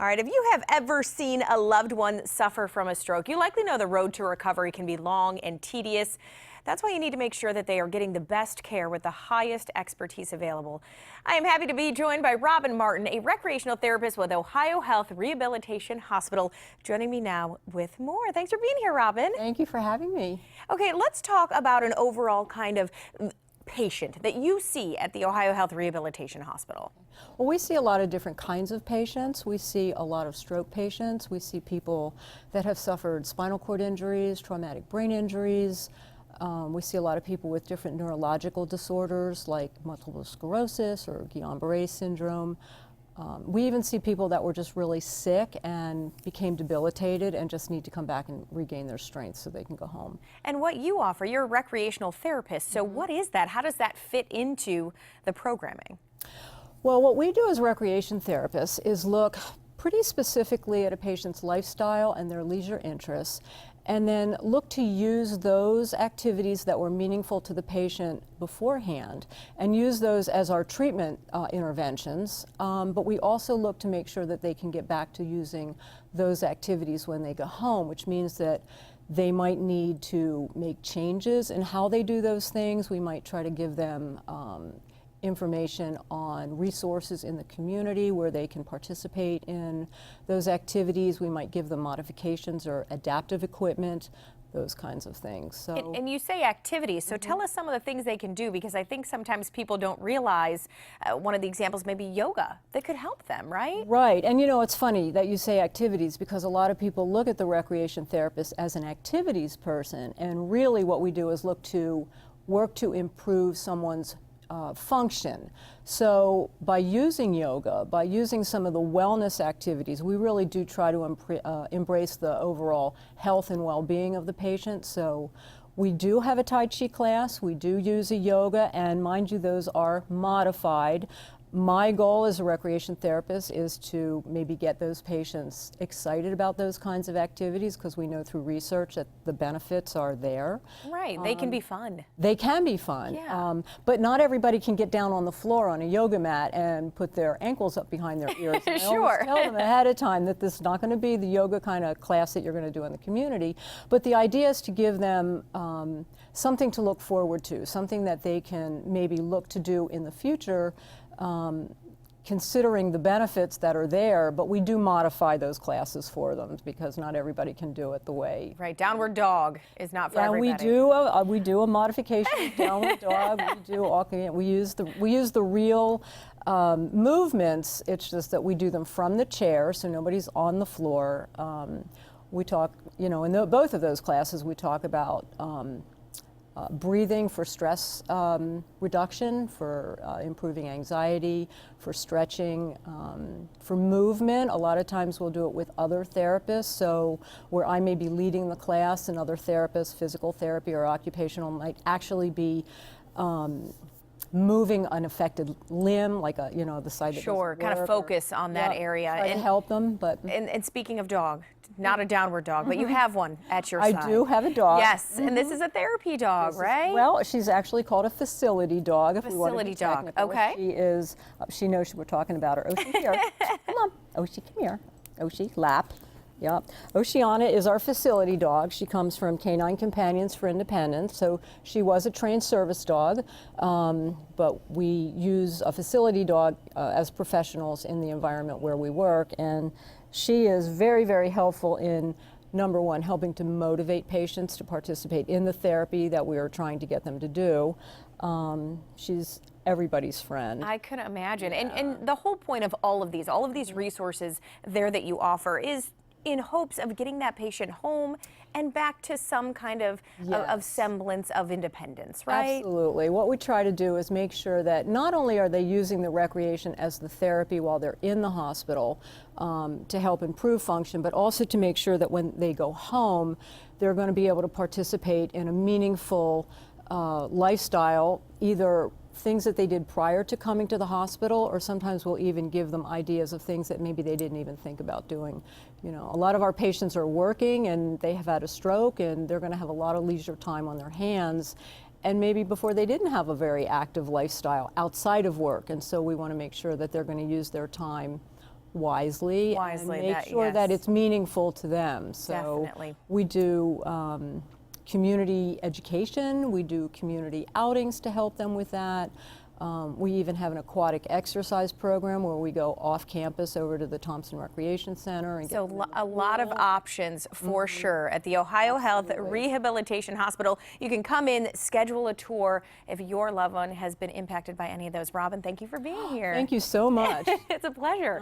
All right, if you have ever seen a loved one suffer from a stroke, you likely know the road to recovery can be long and tedious. That's why you need to make sure that they are getting the best care with the highest expertise available. I am happy to be joined by Robin Martin, a recreational therapist with OhioHealth Rehabilitation Hospital, joining me now with more. Thanks for being here, Robin. Thank you for having me. Okay, let's talk about an overall kind of patient that you see at the OhioHealth Rehabilitation Hospital. Well, we see a lot of different kinds of patients. We see a lot of stroke patients. We see people that have suffered spinal cord injuries, traumatic brain injuries. We see a lot of people with different neurological disorders like multiple sclerosis or Guillain-Barré syndrome. We even see people that were just really sick and became debilitated and just need to come back and regain their strength so they can go home. And what you offer, you're a recreational therapist, so what is that? How does that fit into the programming? Well, what we do as recreation therapists is look pretty specifically at a patient's lifestyle and their leisure interests, and then look to use those activities that were meaningful to the patient beforehand and use those as our treatment interventions. But we also look to make sure that they can get back to using those activities when they go home, which means that they might need to make changes in how they do those things. We might try to give them information on resources in the community where they can participate in those activities. We might give them modifications or adaptive equipment, those kinds of things. So, and you say activities, so tell us some of the things they can do, because I think sometimes people don't realize one of the examples may be yoga that could help them, right? Right, and you know, it's funny that you say activities because a lot of people look at the recreation therapist as an activities person, and really what we do is look to work to improve someone's function. So by using yoga, by using some of the wellness activities, we really do try to embrace the overall health and well-being of the patient. So we do have a Tai Chi class, we do use a yoga, and mind you, those are modified. My goal as a recreation therapist is to maybe get those patients excited about those kinds of activities, because we know through research that the benefits are there. Right, they can be fun. They can be fun, yeah. But not everybody can get down on the floor on a yoga mat and put their ankles up behind their ears. And Sure. I always tell them ahead of time that this is not going to be the yoga kind of class that you're going to do in the community, but the idea is to give them something to look forward to, something that they can maybe look to do in the future, considering the benefits that are there, but we do modify those classes for them because not everybody can do it the way. Right, downward dog is not for everybody. And we do a modification of downward dog. We use the real movements. It's just that we do them from the chair, so nobody's on the floor. We talk, you know, in both of those classes, we talk about breathing for stress reduction, for improving anxiety, for stretching, for movement. A lot of times we'll do it with other therapists, so where I may be leading the class, another therapist, physical therapy or occupational, might actually be moving an affected limb, like the side that Sure, kind of focus on that area. Try to help them. But and speaking of dog, not a downward dog, but you have one at your side. I do have a dog. Yes, and this is a therapy dog, right? Well, she's actually called a facility dog. Facility dog, okay. She knows we're talking about her. Oshi, here. Come on. Oshi, come here. Oshi, lap. Yep. Oceana is our facility dog. She comes from Canine Companions for Independence, so she was a trained service dog, but we use a facility dog as professionals in the environment where we work, and she is very, very helpful in, number one, helping to motivate patients to participate in the therapy that we are trying to get them to do. She's everybody's friend. I couldn't imagine. Yeah. And the whole point of all of these resources there that you offer is in hopes of getting that patient home and back to some kind of semblance of independence, right? Absolutely. What we try to do is make sure that not only are they using the recreation as the therapy while they're in the hospital to help improve function, but also to make sure that when they go home, they're going to be able to participate in a meaningful lifestyle, either things that they did prior to coming to the hospital, or sometimes we'll even give them ideas of things that maybe they didn't even think about doing. You know, a lot of our patients are working and they have had a stroke and they're going to have a lot of leisure time on their hands, and maybe before they didn't have a very active lifestyle outside of work, and so we want to make sure that they're going to use their time wisely, and make sure that it's meaningful to them. So Definitely. we do community education, we do community outings to help them with that. We even have an aquatic exercise program where we go off campus over to the Thompson Recreation Center. And So a lot of options for sure at the OhioHealth Rehabilitation Hospital. You can come in, schedule a tour if your loved one has been impacted by any of those. Robin, thank you for being here. Thank you so much. It's a pleasure.